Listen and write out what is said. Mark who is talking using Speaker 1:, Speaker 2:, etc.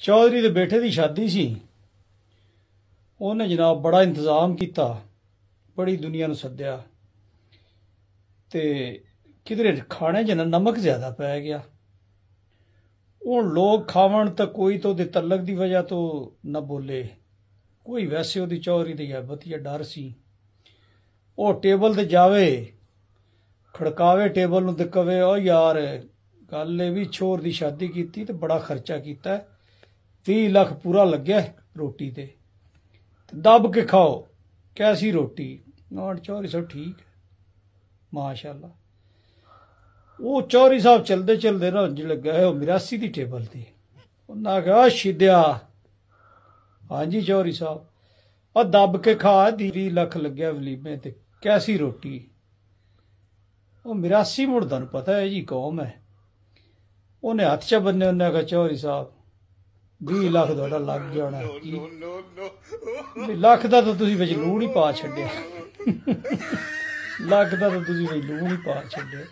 Speaker 1: चौधरी दे बेटे दी शादी सी। उन्हें जनाब बड़ा इंतजाम किया, बड़ी दुनिया नूं सद्दिया ते किधरे खाने च नमक ज्यादा पै गया। हुण लोग खावन तो कोई तो उहदे तलक दी वजह तो न बोले, कोई वैसे उहदी चौधरी दी हैबत या डर सी। ओह टेबल ते जावे, खड़कावे टेबल नूं ते कवे ओ यार गल ए भी छोर दी शादी कीती ते बड़ा खर्चा कीता, 20 लाख पूरा लग्या रोटी ते दब के खाओ, कैसी रोटी। नाट चौधरी साहब ठीक है माशाअल्लाह। वो चौधरी साहब चलते चलते ना जिसले गए मिरासी की टेबल से, उन्हें आख्या शिद्या, हाँ जी चौधरी साहब, और दब के खा 20 लाख लग्या वलीमे ते कैसी रोटी। वो मिरासी मुड़ तुहानूं पता है जी कौम है। उन्हें हथ च बन्ने, उन्हें आख्या चौधरी साहब 20 लाख तुहाडा लग गया होना, लख का तो तुसीं विच लूण ही पा छड्डिया, लख का तो तुसीं विच लूण ही पा छड्डिया।